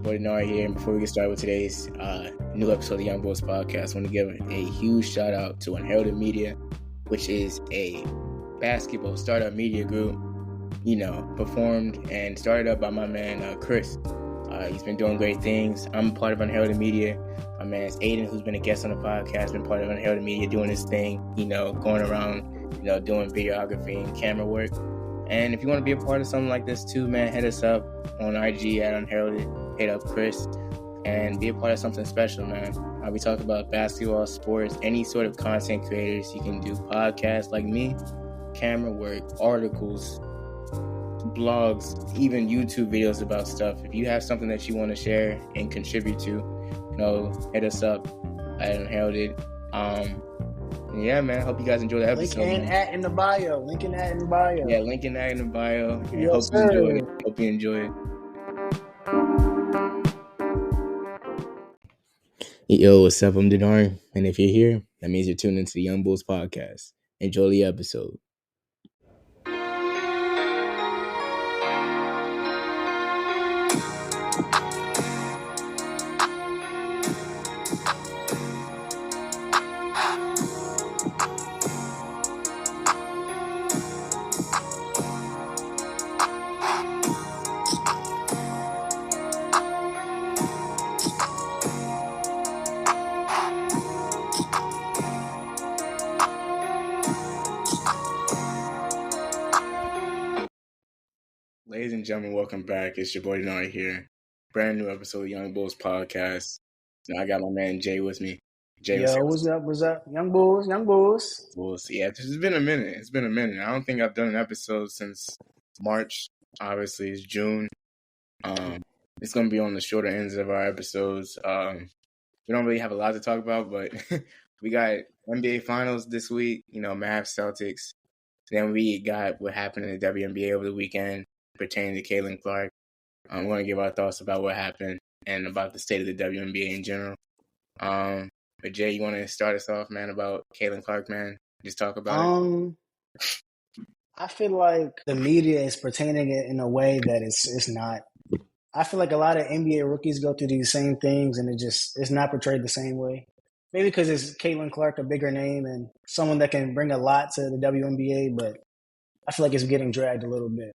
boy Denari here. And before we get started with today's new episode of the Young Bulls Podcast, I want to give a huge shout out to Unheralded Media, which is a basketball startup media group, performed and started up by my man Chris. He's been doing great things. I'm part of Unheralded Media. My man Aiden, who's been a guest on the podcast, been part of Unheralded Media, doing his thing, going around, doing videography and camera work. And if you want to be a part of something like this too, man, hit us up on IG at Unheralded. Hit up Chris and be a part of something special, man. We talk about basketball, sports, any sort of content creators. You can do podcasts like me, camera work, articles, blogs, even YouTube videos about stuff. If you have something that you want to share and contribute to, hit us up at Unheralded. Yeah, man. Hope you guys enjoy the episode. Link and at in the bio. Link and at in the bio. Yeah, link and at in the bio. And Yes, hope you enjoy it. Hope you enjoy it. Yo, what's up? I'm Denari. And if you're here, that means you're tuned into the Young Bulls Podcast. Enjoy the episode. Ladies and gentlemen, welcome back. It's your boy Denari here. Brand new episode of Young Bulls Podcast. Now I got my man Jay with me. Jay, Yo, what's up? What's up? Young Bulls. Yeah, it's been a minute. I don't think I've done an episode since March. Obviously, it's June. It's going to be on the shorter ends of our episodes. We don't really have a lot to talk about, but we got NBA Finals this week, Mavs, Celtics. Then we got what happened in the WNBA over the weekend pertaining to Jalen Clark. We're going to give our thoughts about what happened and about the state of the WNBA in general. But Jay, you want to start us off, man, about Jalen Clark, man? Just talk about it. I feel like the media is pertaining it in a way that it's not. I feel like a lot of NBA rookies go through these same things, and it's not portrayed the same way. Maybe because it's Jalen Clark, a bigger name, and someone that can bring a lot to the WNBA, but I feel like it's getting dragged a little bit.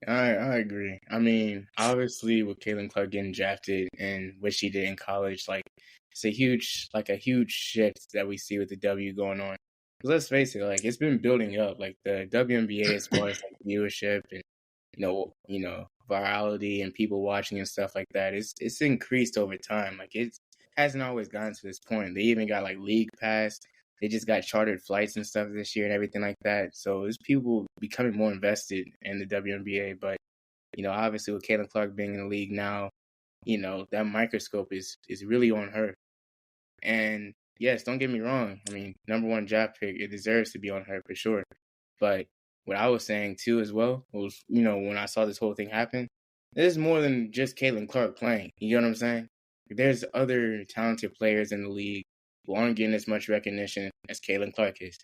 I agree. I mean, obviously, with Jalen Clark getting drafted and what she did in college, it's a huge shift that we see with the W going on. 'Cause let's face it, it's been building up. The WNBA as far as viewership and virality and people watching and stuff like that, it's increased over time. It hasn't always gotten to this point. They even got League Pass. They just got chartered flights and stuff this year and everything like that. So there's people becoming more invested in the WNBA. But, obviously with Jalen Clark being in the league now, that microscope is really on her. And yes, don't get me wrong. I mean, number one draft pick, it deserves to be on her for sure. But what I was saying too as well was, when I saw this whole thing happen, there's more than just Jalen Clark playing. You know what I'm saying? There's other talented players in the league who aren't getting as much recognition as Jalen Clark is.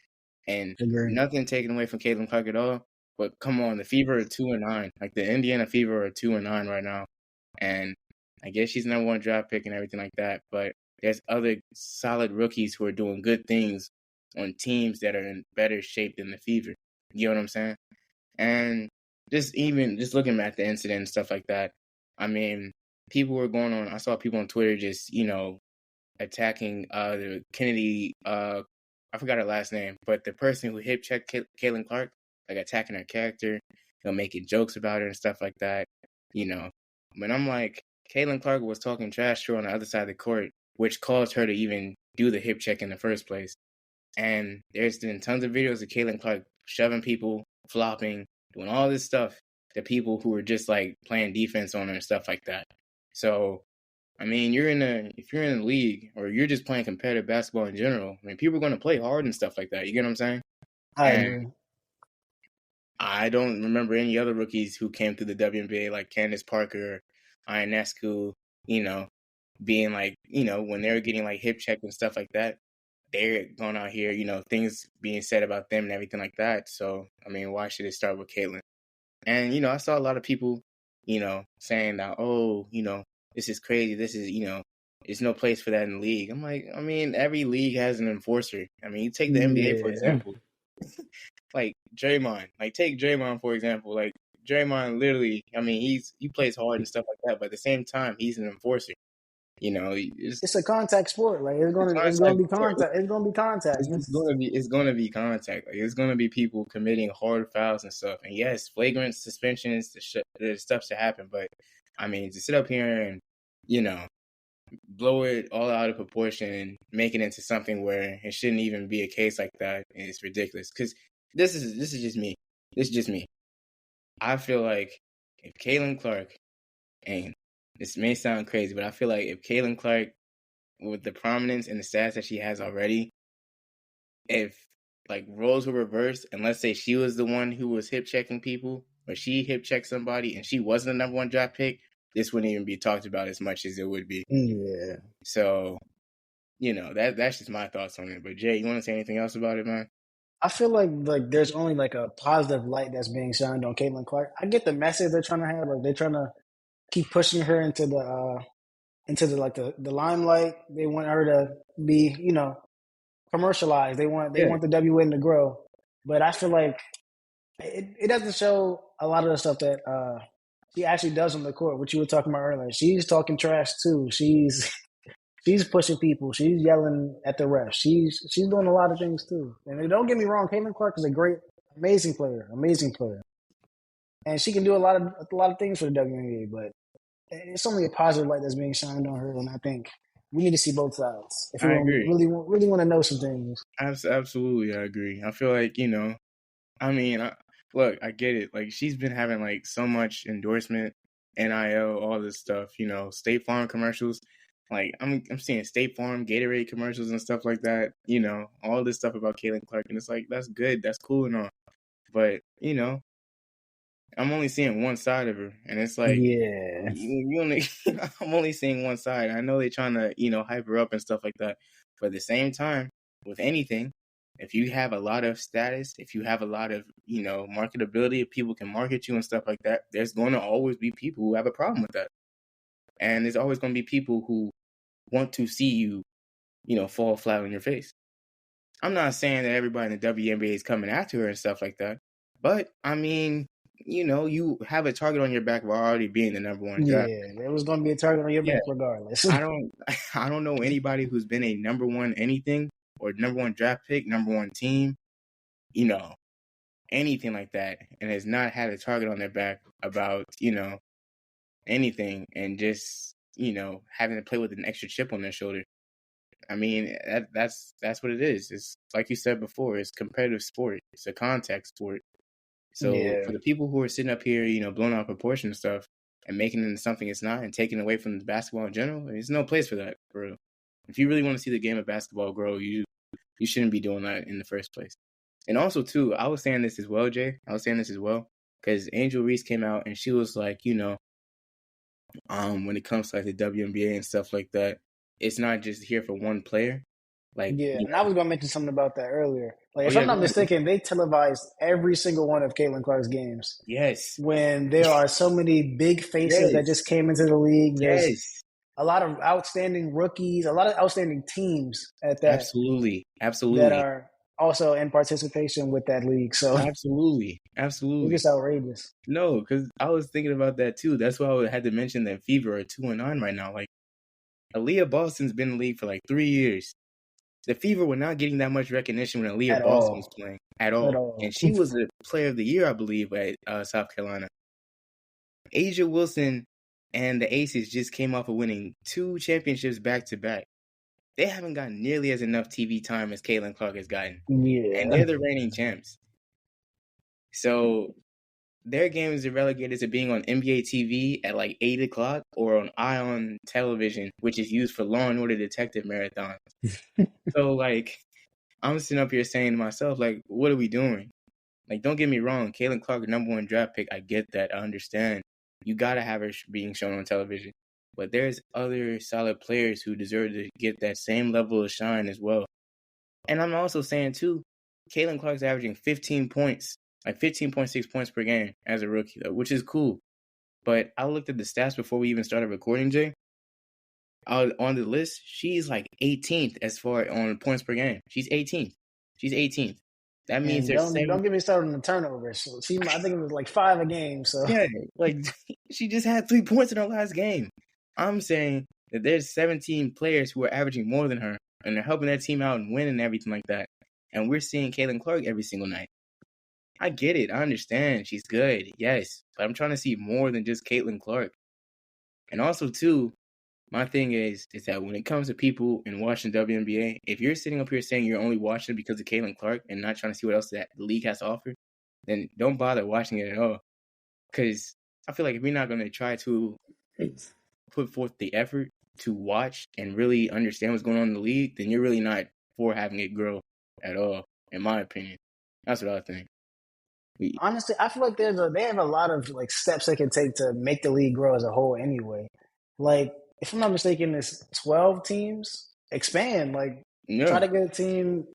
And nothing taken away from Jalen Clark at all. But come on, the Fever are 2-9. The Indiana Fever are 2-9 right now. And I guess she's number one draft pick and everything like that. But there's other solid rookies who are doing good things on teams that are in better shape than the Fever. You know what I'm saying? And just looking at the incident and stuff like that, I mean, people were going on. I saw people on Twitter just, attacking the Kennedy. I forgot her last name, but the person who hip checked Jalen Clark, attacking her character, making jokes about her and stuff like that. But I'm like, Jalen Clark was talking trash to her on the other side of the court, which caused her to even do the hip check in the first place. And there's been tons of videos of Jalen Clark shoving people, flopping, doing all this stuff to people who were just playing defense on her and stuff like that. So, I mean, if you're in the league or you're just playing competitive basketball in general, I mean, people are going to play hard and stuff like that. You get what I'm saying? I agree. I don't remember any other rookies who came through the WNBA like Candace Parker, Ionescu, being when they were getting hip checked and stuff like that. They're going out here, things being said about them and everything like that. So, I mean, why should it start with Caitlin? And, I saw a lot of people, saying that, this is crazy. This is, there's no place for that in the league. I'm like, I mean, every league has an enforcer. I mean, you take the NBA, for Yeah. example, like Draymond. Like, take Draymond, for example. Like, Draymond literally, I mean, he plays hard and stuff like that, but at the same time, he's an enforcer. It's a contact sport. Like it's gonna contact be sport. contact. It's gonna be contact. It's gonna be contact. Like, it's gonna be people committing hard fouls and stuff. And yes, flagrant suspensions, the stuff should happen. But I mean, to sit up here and you know blow it all out of proportion and make it into something where it shouldn't even be a case like that is ridiculous. Because this is just me. This is just me. I feel like if Caitlin Clark, and this may sound crazy, but I feel like if Caitlin Clark, with the prominence and the stats that she has already, if like roles were reversed, and let's say she was the one who was hip checking people, or she hip checked somebody and she wasn't the number one draft pick, this wouldn't even be talked about as much as it would be. Yeah. So, that's just my thoughts on it. But Jay, you want to say anything else about it, man? I feel like there's only like a positive light that's being shined on Caitlin Clark. I get the message they're trying to have. Like they're trying to keep pushing her into the limelight. They want her to be, commercialized. They want Yeah, the WN to grow. But I feel like it doesn't show a lot of the stuff that she actually does on the court, what you were talking about earlier. She's talking trash too. She's pushing people. She's yelling at the refs. She's doing a lot of things too. And don't get me wrong, Caitlin Clark is a great, amazing player, and she can do a lot of things for the WNBA. But it's only a positive light that's being shined on her, and I think we need to see both sides if we I agree. really want to know some things. Absolutely, I agree. I feel like, I mean, look, I get it. Like, she's been having like so much endorsement, NIL, all this stuff. State Farm commercials. Like, I'm seeing State Farm, Gatorade commercials and stuff like that. All this stuff about Caitlin Clark, and it's like, that's good, that's cool and all. But I'm only seeing one side of her, and it's like, Yeah, you only I'm only seeing one side. I know they're trying to, hype her up and stuff like that. But at the same time, with anything, if you have a lot of status, if you have a lot of, marketability, if people can market you and stuff like that, there's going to always be people who have a problem with that. And there's always going to be people who want to see you, fall flat on your face. I'm not saying that everybody in the WNBA is coming after her and stuff like that. But, I mean, you have a target on your back of already being the number one draft. yeah, there was going to be a target on your Yeah. back regardless. I don't know anybody who's been a number one anything or number one draft pick, number one team, anything like that, and has not had a target on their back about, anything, and just, having to play with an extra chip on their shoulder. I mean, that's what it is. It's like you said before, it's competitive sport. It's a contact sport. So Yeah. for the people who are sitting up here, blowing out proportion and stuff and making it into something it's not and taking away from the basketball in general, there's no place for that, for real. If you really want to see the game of basketball grow, you shouldn't be doing that in the first place. And also, too, I was saying this as well, Jay. I was saying this as well because Angel Reese came out and she was like, when it comes to like the WNBA and stuff like that, it's not just here for one player. Like, Yeah, and I was going to mention something about that earlier. Like, if yeah, I'm not go ahead. mistaken, they televised every single one of Caitlin Clark's games. Yes. When there are so many big faces that Yes. just came into the league, there's Yes. a lot of outstanding rookies, a lot of outstanding teams at that Absolutely. that Absolutely. are also in participation with that league. So Absolutely. it's Absolutely. just outrageous. No, because I was thinking about that too. That's why I had to mention that Fever are 2-9 right now. Like, Aaliyah Boston's been in the league for like 3 years. The Fever were not getting that much recognition when Aaliyah At Boston was all. playing at At all. all. And she was the player of the year, I believe, at South Carolina. Asia Wilson and the Aces just came off of winning 2 championships back to back. They haven't gotten nearly as enough TV time as Caitlin Clark has gotten. And Yeah. they're the reigning champs. So their games are relegated to being on NBA TV at like 8 o'clock or on Ion Television, which is used for Law and Order Detective marathons. So, like, I'm sitting up here saying to myself, like, what are we doing? Like, don't get me wrong. Caitlin Clark, number one draft pick. I get that. I understand. You got to have her being shown on television. But there's other solid players who deserve to get that same level of shine as well. And I'm also saying, too, Caitlin Clark's averaging 15 points, like 15.6 points per game as a rookie, though, which is cool. But I looked at the stats before we even started recording, Jay. on the list, she's like 18th as far on points per game. She's 18th. She's 18th. That means And there's don't get me started on the turnovers. So I think it was like 5 a game. So yeah, like she just had 3 points in her last game. I'm saying that there's 17 players who are averaging more than her, and they're helping their team out and winning and everything like that. And we're seeing Caitlin Clark every single night. I get it. I understand. She's good. Yes. But I'm trying to see more than just Caitlin Clark. And also, too, my thing is that when it comes to people and watching WNBA, if you're sitting up here saying you're only watching it because of Caitlin Clark and not trying to see what else that the league has to offer, then don't bother watching it at all. Because I feel like if you're not going to try to put forth the effort to watch and really understand what's going on in the league, then you're really not for having it grow at all, in my opinion. That's what I think. honestly, I feel like they have a lot of like steps they can take to make the league grow as a whole. Anyway, like if I'm not mistaken, it's 12 teams. Expand, like try No, to get a team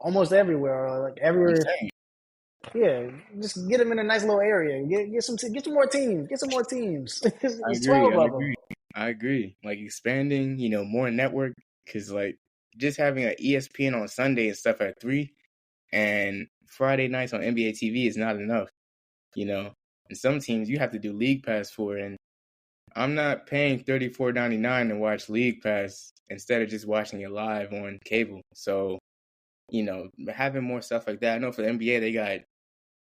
almost everywhere, or like everywhere. insane. Yeah, just get them in a nice little area. Get some more teams. Get some more teams. I It's agree. 12 I of them. agree. I agree. Like expanding, more network, because like just having an ESPN on Sunday and stuff at 3 and Friday nights on NBA TV is not enough, And some teams you have to do League Pass for, and I'm not paying $34.99 to watch League Pass instead of just watching it live on cable. So, having more stuff like that. I know for the NBA they got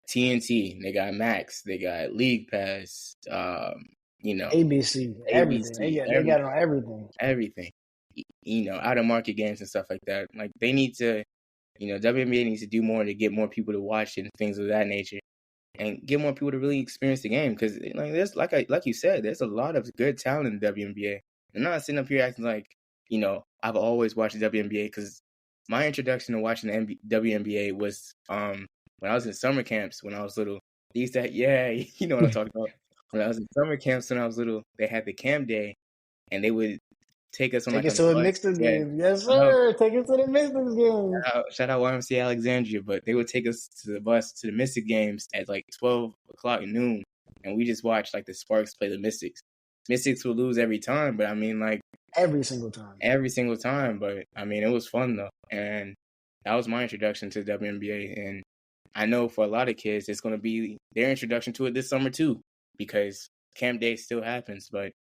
TNT, they got Max, they got League Pass, ABC, everything. ABC, They got it on everything. everything. Out of market games and stuff like that. Like they need to, WNBA needs to do more to get more people to watch and things of that nature, and get more people to really experience the game. Because there's like you said, there's a lot of good talent in the WNBA. I'm not sitting up here acting like I've always watched the WNBA, because my introduction to watching the WNBA was when I was in summer camps when I was little. They used to you know what I'm talking about. When I was in summer camps when I was little, they had the camp day, and they would take us on Take like us on a to a bus. mixed Yeah, game. Yes, uh, sir. Take us to the mixed game. shout out YMCA Alexandria, but they would take us to the bus to the Mystic games at like 12 o'clock noon, and we just watched like the Sparks play the Mystics. Mystics would lose every time, but I mean like Every single time. every single time. But I mean it was fun though, and that was my introduction to the WNBA. And I know for a lot of kids, it's going to be their introduction to it this summer too, because camp day still happens. But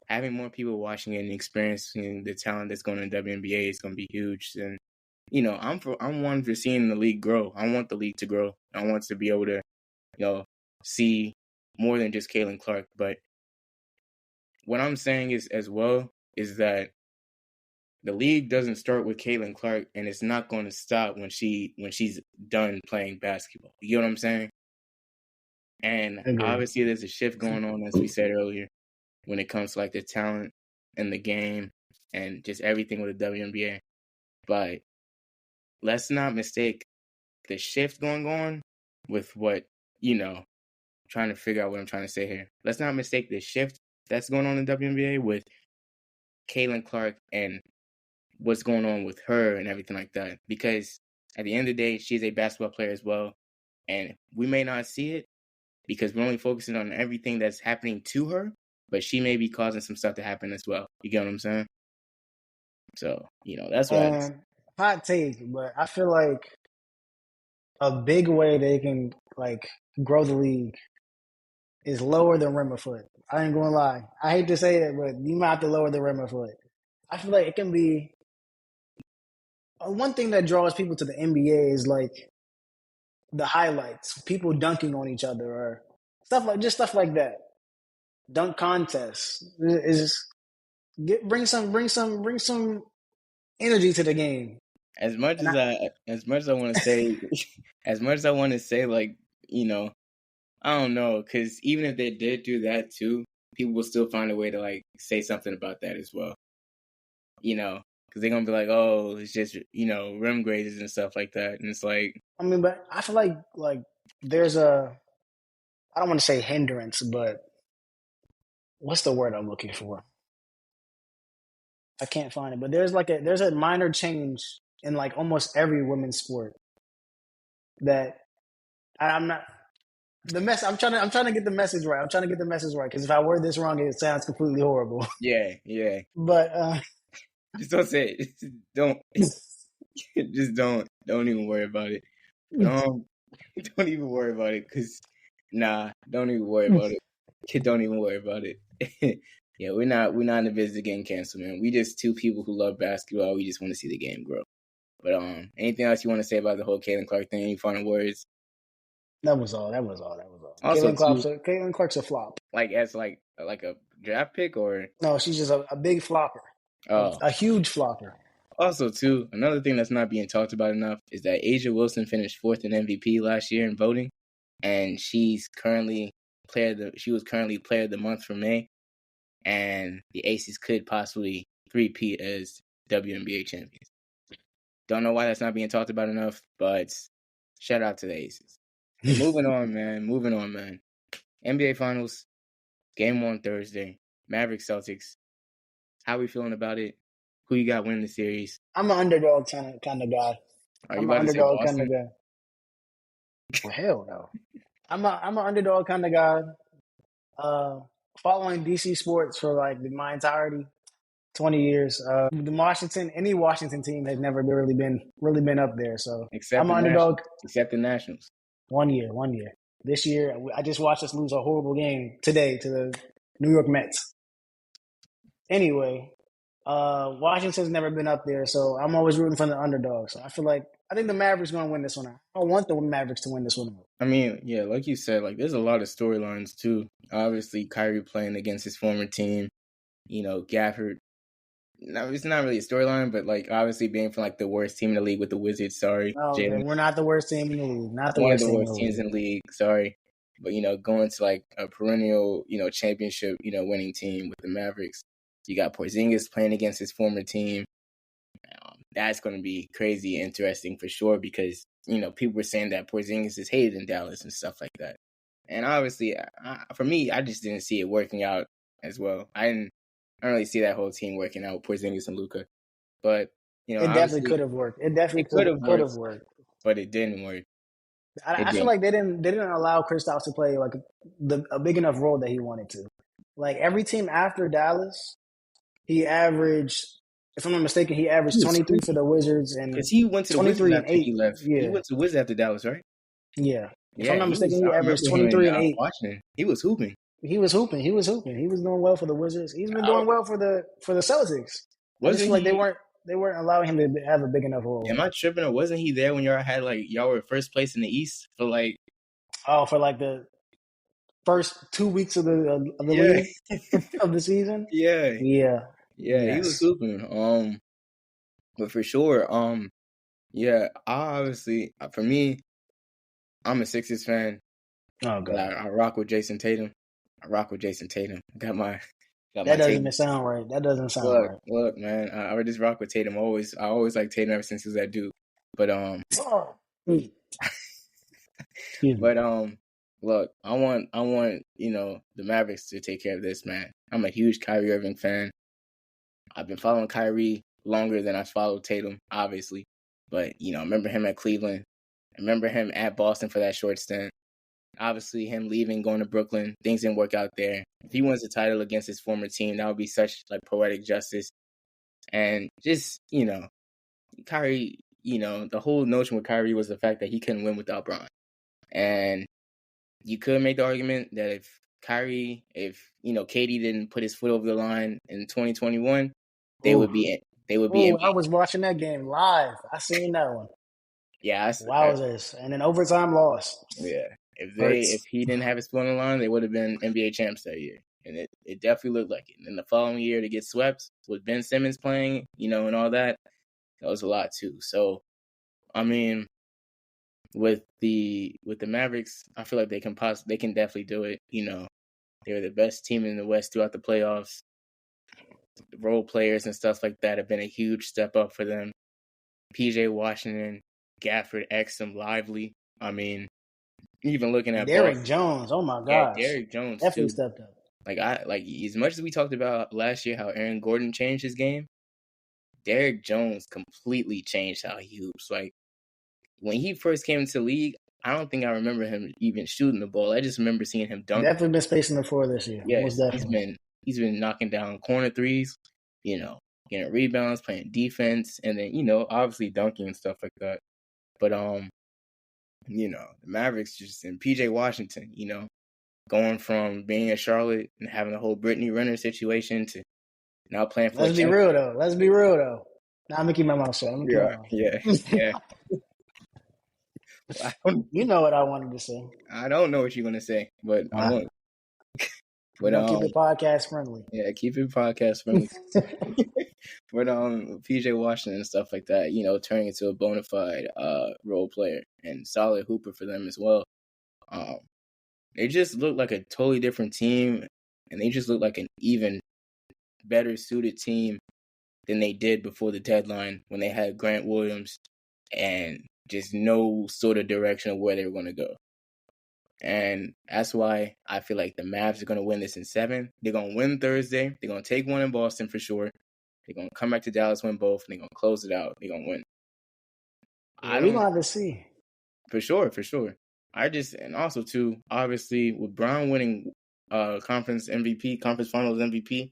having more people watching it and experiencing the talent that's going on in the WNBA is going to be huge. And I'm one for seeing the league grow. I want the league to grow. I want to be able to see more than just Caitlin Clark. But what I'm saying is as well is that the league doesn't start with Caitlin Clark, and it's not going to stop when she's done playing basketball. You know what I'm saying? And Agreed. obviously, there's a shift going on, as we said earlier, when it comes to like the talent and the game and just everything with the WNBA. But let's not mistake the shift going on with what trying to figure out what I'm trying to say here. Let's not mistake the shift that's going on in the WNBA with Caitlin Clark and what's going on with her and everything like that. Because at the end of the day, she's a basketball player as well. And we may not see it because we're only focusing on everything that's happening to her, but she may be causing some stuff to happen as well. You get what I'm saying? So, that's what Hot take, but I feel like a big way they can like grow the league is lower the rim a foot. I ain't gonna lie. I hate to say it, but you might have to lower the rim a foot. I feel like it can be one thing that draws people to the NBA is like the highlights, people dunking on each other or stuff like that. Dunk contests is bring some energy to the game. as much And as I want to say as much as I want to say like, I don't know, because even if they did do that too, people will still find a way to like say something about that as well. Because they're gonna be like, oh, it's just rim grazes and stuff like that, and it's like, I mean, but I feel like there's I don't want to say hindrance, but what's the word I'm looking for? I can't find it, but there's a minor change in like almost every women's sport that I'm not I'm trying to get the message right. I'm trying to get the message right because if I word this wrong, it sounds completely horrible. Yeah. But Just don't say it. Just don't. Just don't even worry about it. But don't even worry about it, cause don't even worry about it. Kid, don't even worry about it. Yeah, we're not in the business of getting canceled, man. We just two people who love basketball. We just want to see the game grow. But anything else you want to say about the whole Caitlin Clark thing? Any final words? that was all. Also, too, Caitlin Clark's a flop. like as like a draft pick or No, she's just a big flopper, oh. a huge flopper. Also, too, another thing that's not being talked about enough is that Asia Wilson finished 4th in MVP last year in voting, and she was currently player of the month for May, and the Aces could possibly three-peat as WNBA champions. Don't know why that's not being talked about enough, but shout out to the Aces. Moving on, man. NBA Finals, Game 1 Thursday, Mavericks Celtics. How we feeling about it? Who you got winning the series? I'm an underdog kind of guy. Are you I'm an about to say underdog kind Boston? of guy. Well, hell no. I'm an underdog kind of guy. Following DC sports for like my entirety, 20 years. Any Washington team has never really been up there. So Except I'm the an underdog. Except the Nationals. 1 year. This year, I just watched us lose a horrible game today to the New York Mets. Anyway, Washington's never been up there, so I'm always rooting for the underdog. So I think the Mavericks going to win this one. I want the Mavericks to win this one. I mean, yeah, like you said, like there's a lot of storylines too. Obviously, Kyrie playing against his former team. Gafford. No, it's not really a storyline, but like obviously being from like the worst team in the league with the Wizards. Sorry, Jalen. We're not the worst team in the league. One of the worst teams in the league. Sorry, but going to like a perennial, championship, winning team with the Mavericks. You got Porzingis playing against his former team. That's going to be crazy interesting for sure because people were saying that Porzingis is hated in Dallas and stuff like that. And obviously, for me, I just didn't see it working out as well. I don't really see that whole team working out with Porzingis and Luka. But it definitely could have worked. It definitely could have worked, but it didn't work. I feel like they didn't allow Kristaps to play like a big enough role that he wanted to. Like every team after Dallas, he averaged, if I'm not mistaken, 23 for the Wizards and because he went to the 23 Wizards and after 8. he left. Yeah. He went to the Wizards after Dallas, right? Yeah. If I'm not mistaken, he averaged 23 and 8. Watching. He was hooping. He was doing well for the Wizards. He's been doing well for the Celtics. I just feel like they weren't allowing him to have a big enough role. Am I tripping, or wasn't he there when y'all were first place in the East for like? Oh, for like the first 2 weeks of the league of the season. Yeah. Yes. He was hooping. But for sure, yeah. Obviously, for me, I'm a Sixers fan. Oh god, I rock with Jason Tatum. Got my. That doesn't even sound right. That doesn't sound right. Look, man, I just rock with Tatum. I always liked Tatum ever since he was at Duke. But look, I want the Mavericks to take care of this, man. I'm a huge Kyrie Irving fan. I've been following Kyrie longer than I followed Tatum, obviously. But I remember him at Cleveland. I remember him at Boston for that short stint. Obviously, him leaving, going to Brooklyn, things didn't work out there. If he wins the title against his former team, that would be such like poetic justice. And just Kyrie, the whole notion with Kyrie was the fact that he couldn't win without Bron. And you could make the argument that if KD didn't put his foot over the line in 2021, they would be. I was watching that game live. I seen that one. Yeah, wowzers! And then overtime loss. Yeah. If he didn't have his foot on the line, they would have been NBA champs that year. And it definitely looked like it. And then the following year to get swept with Ben Simmons playing, and all that was a lot too. So, I mean, with the Mavericks, I feel like they can definitely do it. They were the best team in the West throughout the playoffs. The role players and stuff like that have been a huge step up for them. PJ Washington, Gafford, Exum, Lively. I mean, even looking at Derrick Jones, oh my gosh. Yeah, Derrick Jones definitely too. Stepped up. Like as much as we talked about last year how Aaron Gordon changed his game, Derrick Jones completely changed how he hoops. Like when he first came into the league, I don't think I remember him even shooting the ball. I just remember seeing him dunk. Definitely been spacing the floor this year. Most Yes, definitely. he's been knocking down corner threes, you know, getting rebounds, playing defense, and then obviously dunking and stuff like that. But the Mavericks just and PJ Washington, going from being in Charlotte and having the whole Brittany Renner situation to now playing for a Let's be real though. Nah, I'm gonna keep my mouth shut. yeah. You know what I wanted to say. I don't know what you're gonna say, but I want. But keep it podcast friendly. Yeah, keep it podcast friendly. But PJ Washington and stuff like that, turning into a bona fide role player and solid hooper for them as well. They just look like a totally different team, and they just look like an even better suited team than they did before the deadline when they had Grant Williams and just no sort of direction of where they were going to go. And that's why I feel like the Mavs are going to win this in 7. They're going to win Thursday. They're going to take one in Boston for sure. They're going to come back to Dallas, win both, and they're going to close it out. They're going to win. We're going to have to see. For sure. And also, too, obviously, with Brown winning conference finals MVP,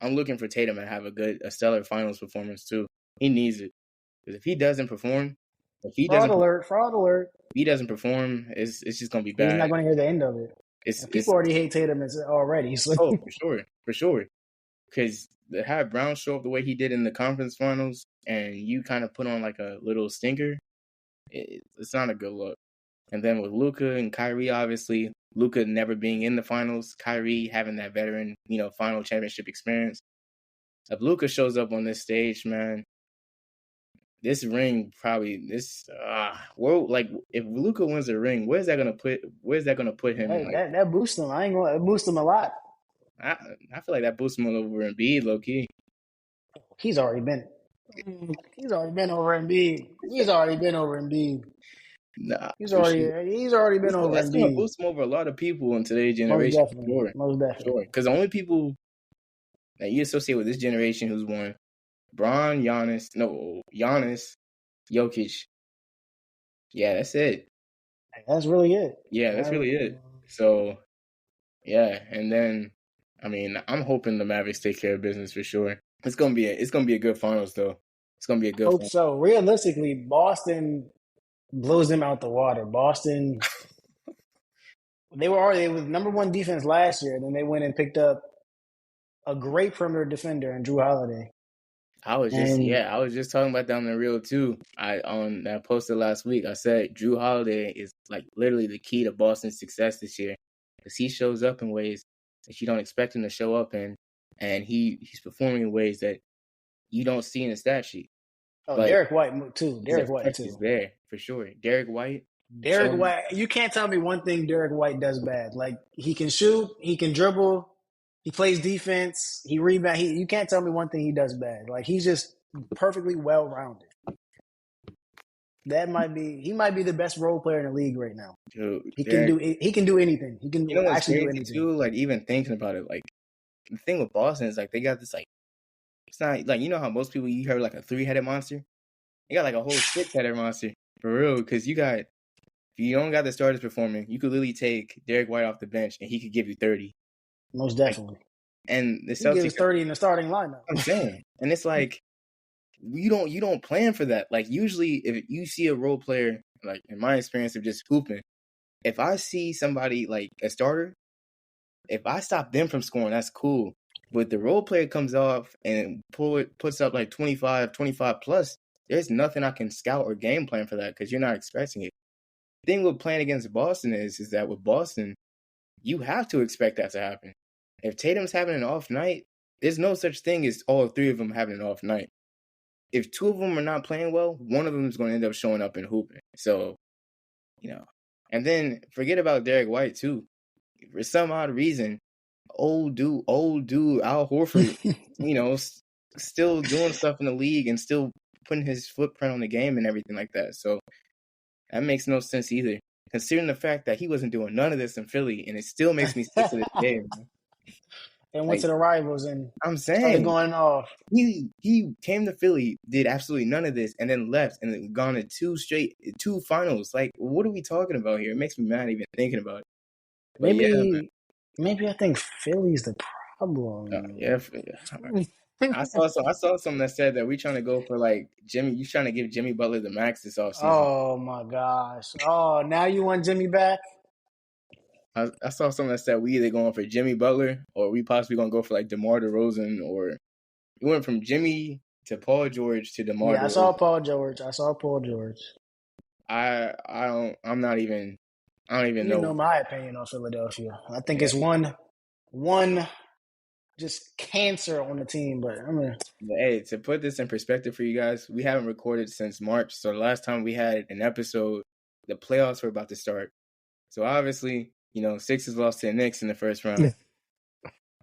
I'm looking for Tatum to have a stellar finals performance, too. He needs it. Because if he doesn't perform, fraud alert. If he doesn't perform, it's just going to be bad. He's not going to hear the end of it. People already hate Tatum already. So. Oh, for sure. Because to have Brown show up the way he did in the conference finals and you kind of put on like a little stinker, it's not a good look. And then with Luka and Kyrie, obviously, Luka never being in the finals, Kyrie having that veteran, final championship experience. If Luka shows up on this stage, man, this ring if Luka wins the ring, where's that gonna put him? Hey, that boosts him. It boosts him a lot. I feel like that boosts him over Embiid, low key. He's already been over Embiid. Nah, he's already been over Embiid. That's gonna boost him over a lot of people in today's generation. Most definitely. Sure. Because the only people that you associate with this generation who's won Bron, Giannis, Jokic. Yeah, that's it. That's really it. Yeah, that's really it. So, yeah, and then I'm hoping the Mavericks take care of business for sure. It's gonna be a good finals though. It's gonna be a good. Hope so. Realistically, Boston blows them out the water. Boston, they was number 1 defense last year. Then they went and picked up a great perimeter defender in Drew Holiday. I was just talking about that on the reel too. On that posted last week, I said Drew Holiday is like literally the key to Boston's success this year because he shows up in ways that you don't expect him to show up in, and he's performing in ways that you don't see in the stat sheet. Oh, but Derek White too. Derek White too is there for sure. Derek White. You can't tell me one thing Derek White does bad. Like he can shoot, he can dribble. He plays defense. He rebounds. You can't tell me one thing he does bad. Like he's just perfectly well-rounded. He might be the best role player in the league right now. Dude, he can do anything. He can actually do anything. Too, like even thinking about it, like the thing with Boston is like they got this like it's not like how most people you heard like a 3-headed monster. They got like a whole 6-headed monster for real. Because if you don't got the starters performing, you could literally take Derek White off the bench and he could give you 30. Most definitely. And the Celtics gives 30 in the starting lineup. I'm saying, and it's like you don't plan for that. Like usually, if you see a role player, like in my experience of just hooping, if I see somebody like a starter, if I stop them from scoring, that's cool. But the role player comes off and puts up like 25 plus, there's nothing I can scout or game plan for that because you're not expecting it. The thing with playing against Boston is that with Boston, you have to expect that to happen. If Tatum's having an off night, there's no such thing as all 3 of them having an off night. If 2 of them are not playing well, one of them is going to end up showing up and hooping. So, and then forget about Derek White too. For some odd reason, old dude, Al Horford, still doing stuff in the league and still putting his footprint on the game and everything like that. So that makes no sense either, considering the fact that he wasn't doing none of this in Philly, and it still makes me sick to this day. and went Like to the rivals and I'm started saying, going off. he came to Philly, did absolutely none of this, and then left and then gone to two finals. Like, what are we talking about here? It makes me mad even thinking about it. But yeah, man. Maybe I think Philly's the problem. Yeah. I saw something that said that we trying to go for like Jimmy. You trying to give Jimmy Butler the max this offseason. Oh my gosh! Oh, now you want Jimmy back? I saw something that said we either going for Jimmy Butler or we possibly gonna go for like DeMar DeRozan, or we went from Jimmy to Paul George to DeMar Yeah, I saw DeRozan. Paul George. I'm not even. I don't even You know. know my opinion on Philadelphia. I think Yeah. it's one just cancer on the team. But I mean, But hey, to put this in perspective for you guys, we haven't recorded since March. So the last time we had an episode, the playoffs were about to start. So obviously, Sixers lost to the Knicks in the first round.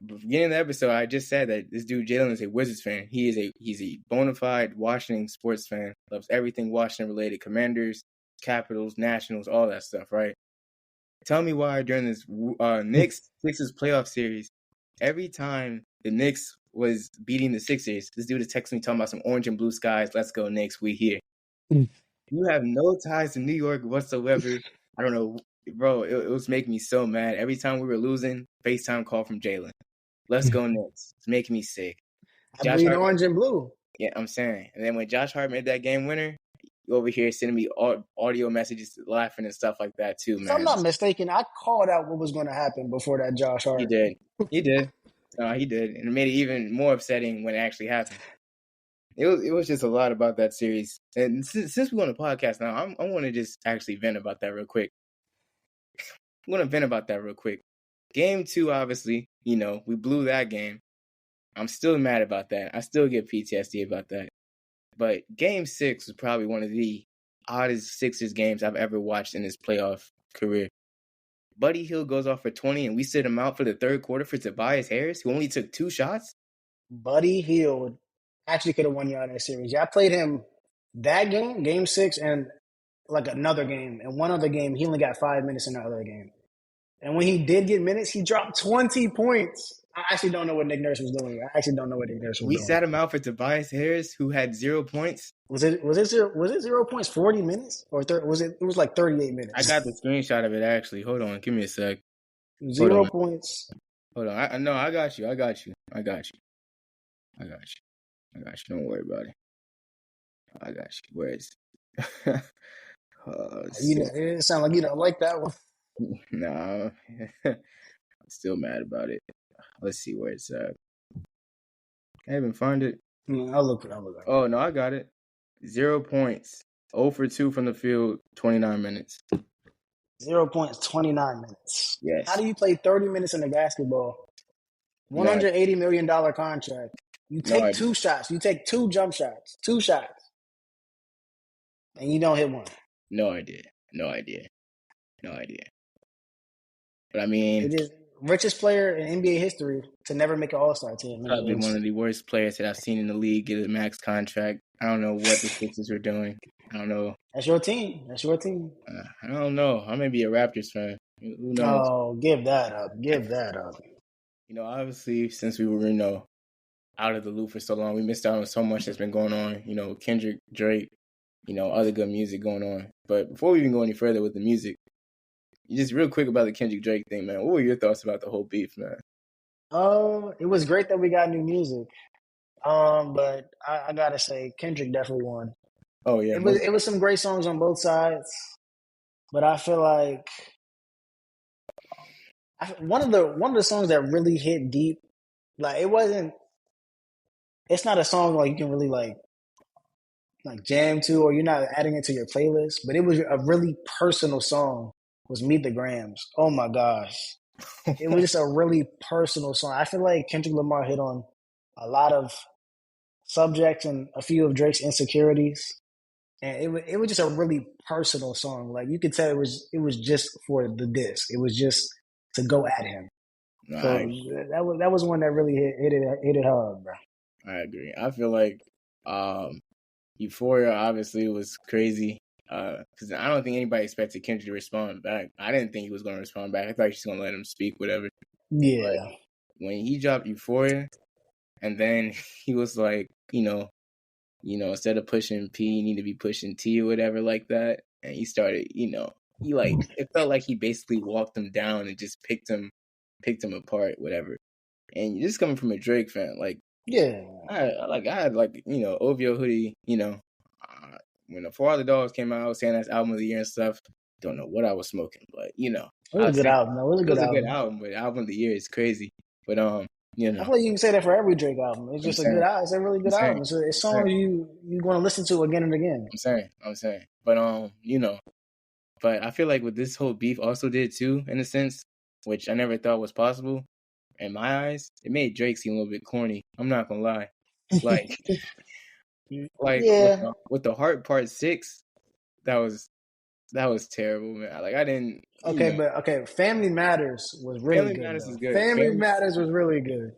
Beginning of the episode, I just said that this dude Jalen is a Wizards fan. He's a bona fide Washington sports fan. Loves everything Washington related: Commanders, Capitals, Nationals, all that stuff. Right? Tell me why during this Knicks Sixers playoff series, every time the Knicks was beating the Sixers, this dude is texting me talking about some orange and blue skies. Let's go Knicks. We here. You have no ties to New York whatsoever. I don't know, bro. It was making me so mad. Every time we were losing, FaceTime call from Jalen. Let's go Knicks. It's making me sick. I Josh bleed Hart, orange and blue. yeah, I'm saying. And then when Josh Hart made that game winner, you over here sending me audio messages, laughing and stuff like that too, If I'm man. not mistaken, I called out what was going to happen before that Josh He Hart. did. He did. He did, and it made it even more upsetting when it actually happened. It was just a lot about that series. And since we're on the podcast now, I want to just actually vent about that real quick. I'm going to vent about that real quick. Game 2, obviously, we blew that game. I'm still mad about that. I still get PTSD about that. But Game 6 was probably one of the oddest Sixers games I've ever watched in his playoff career. Buddy Hield goes off for 20, and we sit him out for the third quarter for Tobias Harris, who only took 2 shots. Buddy Hield actually could have won you out of that series. Yeah, I played him that game, Game 6, and like another game. And one other game, he only got 5 minutes in the other game. And when he did get minutes, he dropped 20 points. I actually don't know what Nick Nurse was doing. We sat him out for Tobias Harris, who had 0 points. Was it 0 points 40 minutes or it was like 38 minutes? I got the screenshot of it actually. Hold on, give me a sec. 0 points. Hold on. I got you. Don't worry about it. I got you. Where is it? It sounds like you don't like that one. No. I'm still mad about it. Let's see where it's at. I haven't found it. I'll look it up. Oh, no, I got it. 0 points. 0 for 2 from the field, 29 minutes. 0 points, 29 minutes. Yes. How do you play 30 minutes in a basketball? $180 million contract. You take 2 shots. You take 2 jump shots. 2 shots. And you don't hit one. No idea. But I mean, it is richest player in NBA history to never make an All-Star team. Probably one of the worst players that I've seen in the league get a max contract. I don't know what the Sixers were doing. I don't know. That's your team. I don't know. I may be a Raptors fan. Who knows? Oh, give that up. Obviously, since we were, out of the loop for so long, we missed out on so much that's been going on. Kendrick, Drake, other good music going on. But before we even go any further with the music, just real quick about the Kendrick Drake thing, man. What were your thoughts about the whole beef, man? It was great that we got new music. But I gotta say, Kendrick definitely won. Oh yeah, it was some great songs on both sides, but I feel like one of the songs that really hit deep, like it's not a song like you can really like jam to, or you're not adding it to your playlist, but it was a really personal song. Was Meet the Grams. Oh my gosh. It was just a really personal song. I feel like Kendrick Lamar hit on a lot of subjects and a few of Drake's insecurities. And it was just a really personal song. Like you could tell it was just for the diss. It was just to go at him. Right. So that was one that really hit it hard, bro. I agree. I feel like Euphoria obviously was crazy. Because I don't think anybody expected Kendrick to respond back. I didn't think he was going to respond back. I thought he was going to let him speak, whatever. Yeah. when he dropped Euphoria, and then he was like, instead of pushing P, you need to be pushing T or whatever like that. And he started, he like it felt like he basically walked him down and just picked him apart, whatever. And just coming from a Drake fan, like Yeah. I had OVO hoodie, when the For All the Dogs came out, I was saying that's album of the year and stuff. Don't know what I was smoking, but It I was a was good saying album. Though. It was a it good was a good album. album, but album of the year is crazy. But I feel like you can say that for every Drake album. It's I'm just a good saying, album. It's a really good I'm saying, album. It's I'm songs saying, you want to listen to again and again. I'm saying. But but I feel like what this whole beef also did too, in a sense, which I never thought was possible, in my eyes, it made Drake seem a little bit corny. I'm not gonna lie. Like Yeah. with the Heart Part 6, that was terrible, man. Like I didn't, Okay. Family Matters was really Family good Matters is though. good. Family Matters was really good.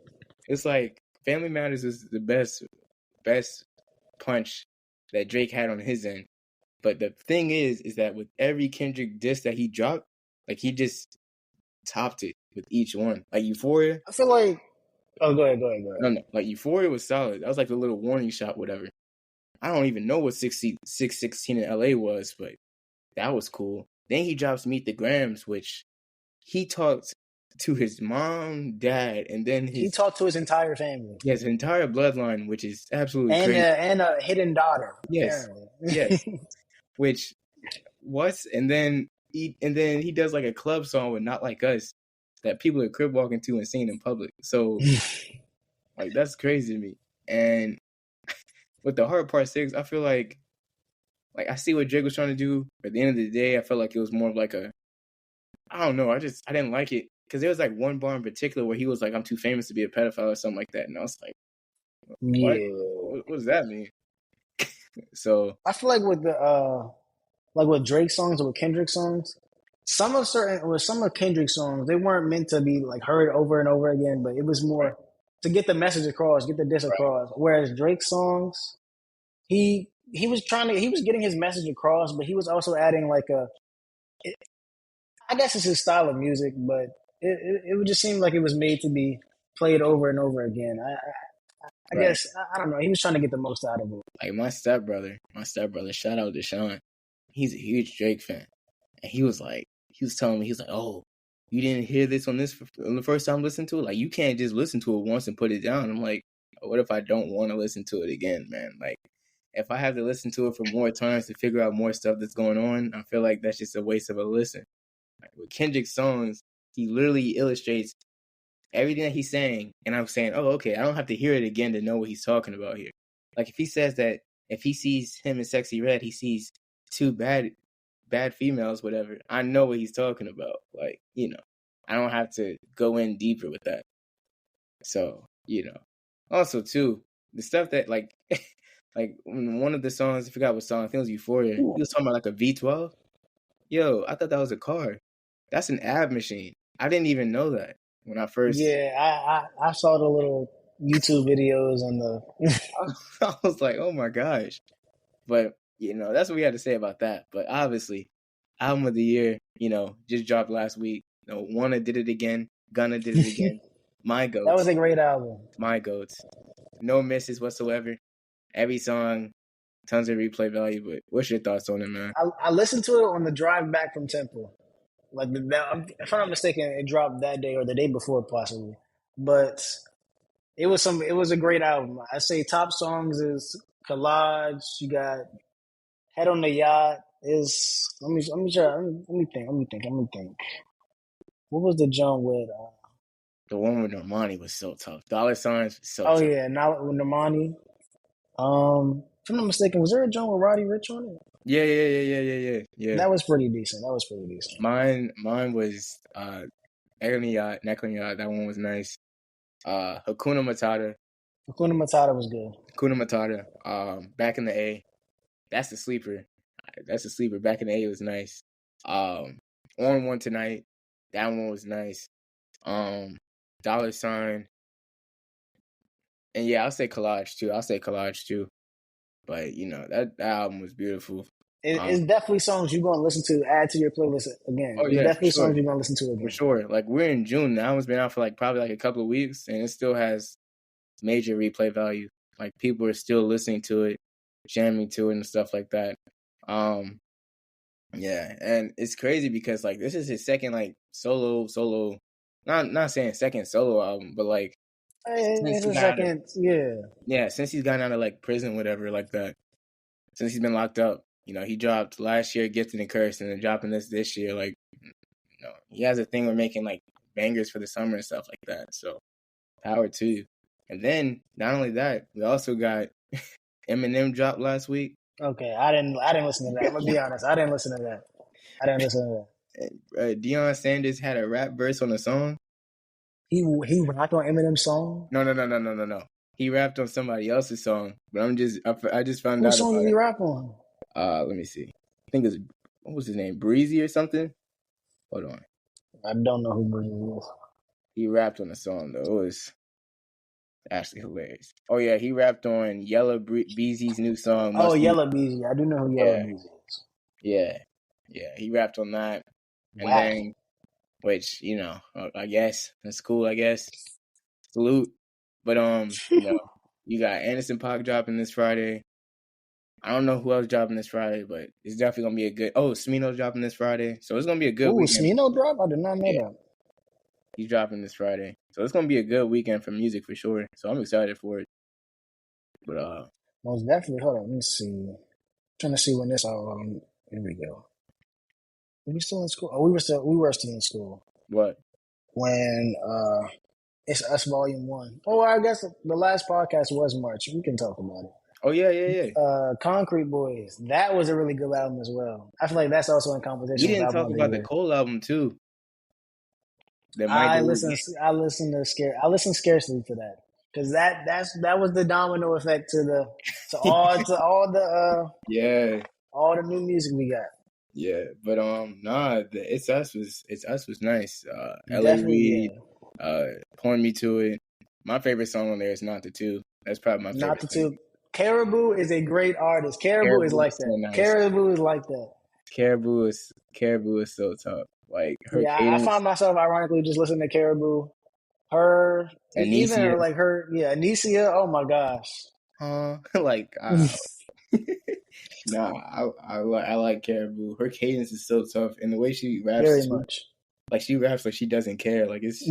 It's like Family Matters is the best punch that Drake had on his end. But the thing is that with every Kendrick diss that he dropped, like he just topped it with each one. Like Euphoria. I feel like. Oh, go ahead. No. Like Euphoria was solid. That was like a little warning shot, whatever. I don't even know what 616 in LA was, but that was cool. Then he drops Meet the Grams, which he talked to his mom, dad, and then He talked to his entire family. his entire bloodline, which is absolutely and crazy. And a hidden daughter. Yes, Apparently. yes. Which what? And then he does like a club song with Not Like Us that people are crib walking to and singing in public. So like that's crazy to me. And with the Heart Part 6, I feel like I see what Drake was trying to do, but at the end of the day, I felt like it was more of like I don't know. I didn't like it because there was like one bar in particular where he was like, "I'm too famous to be a pedophile" or something like that, and I was like, "What? Yeah. What does that mean?" So I feel like with Drake songs or with Kendrick songs, some of Kendrick songs, they weren't meant to be like heard over and over again, but it was right, more to get the message across, get the diss right, across. Whereas Drake songs, he was getting his message across, but he was also adding like I guess it's his style of music, but it would just seem like it was made to be played over and over again. I right. guess I don't know. He was trying to get the most out of it. Like my stepbrother, shout out to Sean. He's a huge Drake fan, and he was telling me, he's like, "Oh, you didn't hear this on the first time listening to it? Like, you can't just listen to it once and put it down." I'm like, what if I don't want to listen to it again, man? Like, if I have to listen to it for more times to figure out more stuff that's going on, I feel like that's just a waste of a listen. Like, with Kendrick's songs, he literally illustrates everything that he's saying, and I'm saying, oh, okay, I don't have to hear it again to know what he's talking about here. Like if he says that if he sees him in Sexy Red, he sees two bad females, whatever, I know what he's talking about. Like, I don't have to go in deeper with that. So, also too, the stuff that like like one of the songs, I forgot what song, I think it was Euphoria, he was talking about like a V12. Yo, I thought that was a car. That's an ab machine. I didn't even know that when I first. Yeah, I saw the little YouTube videos and the. I was like, oh my gosh. But, that's what we had to say about that. But obviously, album of the year, just dropped last week. Wanna did it again. Gunna did it again. My goats. That was a great album. My goats. No misses whatsoever. Every song, tons of replay value. But what's your thoughts on it, man? I listened to it on the drive back from Temple. Like if I'm not mistaken, it dropped that day or the day before, possibly. But it was a great album. I say top songs is Collage. You got Head on the Yacht. Is let me try. Let me think. What was the joint with? The one with Normani was so tough. Dollar Signs was so Oh tough. yeah, now with Normani. If I'm not mistaken, was there a joint with Roddy Ricch on it? Yeah. That was pretty decent. Mine was Neck on the Yacht. That one was nice. Hakuna Matata. Hakuna Matata was good. Hakuna Matata. Back in the A. That's the sleeper. Back in the A was nice. On One Tonight. That one was nice. Dollar Sign. And yeah, I'll say Collage too. But that album was beautiful. It's definitely songs you're gonna listen to. Add to your playlist again. Oh It's yeah, for definitely sure. songs you're gonna listen to For again. sure. Like we're in June. That one's been out for like probably like a couple of weeks and it still has major replay value. Like people are still listening to it, jamming to it and stuff like that. Yeah, and it's crazy because like this is his second like solo not saying second solo album, but like since It's he a got out of second, yeah. since he's gotten out of like prison, whatever, like that. Since he's been locked up. He dropped last year Gifted and Cursed and then dropping this year, like he has a thing with making like bangers for the summer and stuff like that. So power to you. And then not only that, we also got Eminem dropped last week. Okay, I didn't listen to that. I'm gonna be honest. I didn't listen to that. I didn't listen to that. Deion Sanders had a rap verse on a song. He rapped on Eminem's song. No. He rapped on somebody else's song, but I just found Whose out song about did he it. rap on? Let me see. I think it's what was his name, Breezy or something. Hold on. I don't know who Breezy is. He rapped on the song though. It was actually hilarious. Oh yeah, he rapped on Yella Beezy's new song. Oh, Must Be. Yella Beezy. I do know who Yella Yeah, Beezy is. yeah. He rapped on that, and Whack. then which I guess that's cool. I guess salute, but you got Anderson .Paak dropping this Friday. I don't know who else dropping this Friday, but it's definitely gonna be a good. Oh, Smino's dropping this Friday, so it's gonna be a good Ooh, weekend. Smino drop? I did not know that. He's dropping this Friday, so it's gonna be a good weekend for music for sure. So I'm excited for it. But most definitely. Hold on, let me see. I'm trying to see when this album. Here we go. Were we still in school? Oh, we were still in school what? when it's Us Volume 1. Oh, I guess the last podcast was March. We can talk about it. Oh yeah. Concrete Boys. That was a really good album as well. I feel like that's also in We competition with didn't album talk of the about the year. Cole album too. I listen scarcely to that because that was the domino effect to all the new music we got. Yeah, but the It's Us was nice. LA Definitely, Reid, Point Me to It. My favorite song on there is Not the Two. That's probably my not favorite the thing. two. Caribou is a great artist. Caribou is like so that. nice. Caribou is like that. Caribou is so tough. Like her Yeah, I cadence. find myself ironically just listening to Caribou. Her, even Anicia. her, like her, yeah, Anicia. Oh my gosh. Like nah, I like Caribou. Her cadence is so tough, and the way she raps, Very much. like she raps like she doesn't care. Like it's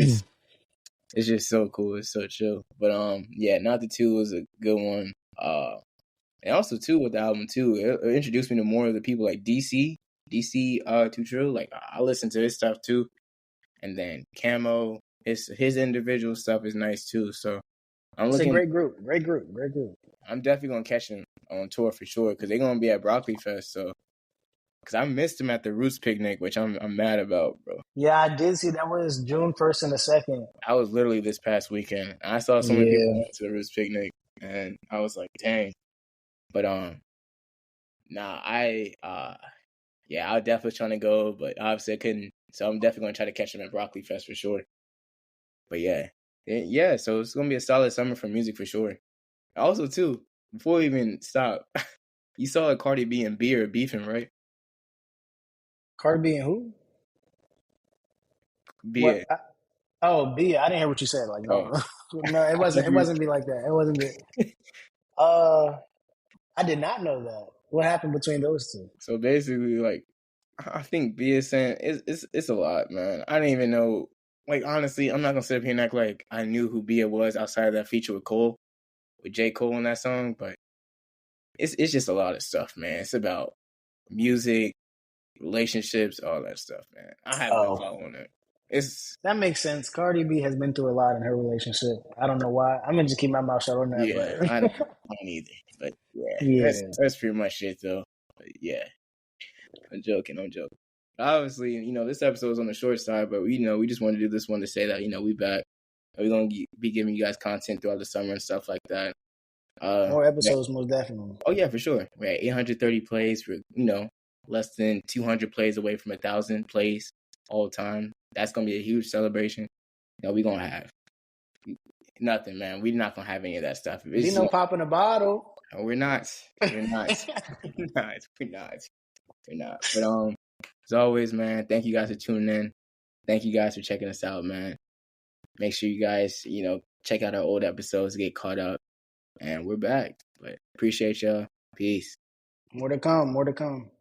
just so cool. It's so chill. But yeah, Not the Two was a good one. And also too with the album too, it introduced me to more of the people like DC Too True. Like I listen to his stuff too, and then Camo, his individual stuff is nice too. So It's a great group. I'm definitely gonna catch them on tour for sure because they're gonna be at Broccoli Fest. So because I missed them at the Roots picnic, which I'm mad about, bro. Yeah, I did see that was June 1st and the 2nd. I was literally this past weekend. I saw so many people went to the Roots picnic, and I was like, dang. But I was definitely trying to go, but obviously I couldn't. So I'm definitely gonna try to catch them at Broccoli Fest for sure. But yeah. So it's gonna be a solid summer for music for sure. Also, too, before we even stop, you saw that Cardi B and B are beefing, right? Cardi B and who? B. What? B. I didn't hear what you said. Like no, no, it wasn't. It wasn't be like that. It wasn't be. I did not know that. What happened between those two? So basically, like, I think B is saying it's a lot, man. I didn't even know. Like, honestly, I'm not gonna sit up here and act like I knew who Bia was outside of that feature with J. Cole on that song, but it's just a lot of stuff, man. It's about music, relationships, all that stuff, man. I have no following it. That makes sense. Cardi B has been through a lot in her relationship. I don't know why. I'm gonna just keep my mouth shut on that. Yeah, but. I don't either. But yeah. That's pretty much it, though. But yeah, I'm joking. Obviously, this episode was on the short side, but we just wanted to do this one to say that we back. We're gonna be giving you guys content throughout the summer and stuff like that. More episodes, most definitely. Oh yeah, for sure. We're at 830 plays. We're less than 200 plays away from 1,000 plays all the time. That's gonna be a huge celebration. We're gonna have nothing, man. We're not gonna have any of that stuff. Popping a bottle. We're not. We're not. You're not. But as always, man, thank you guys for tuning in. Thank you guys for checking us out, man. Make sure you guys, check out our old episodes, get caught up, and we're back. But appreciate y'all. Peace. More to come. More to come.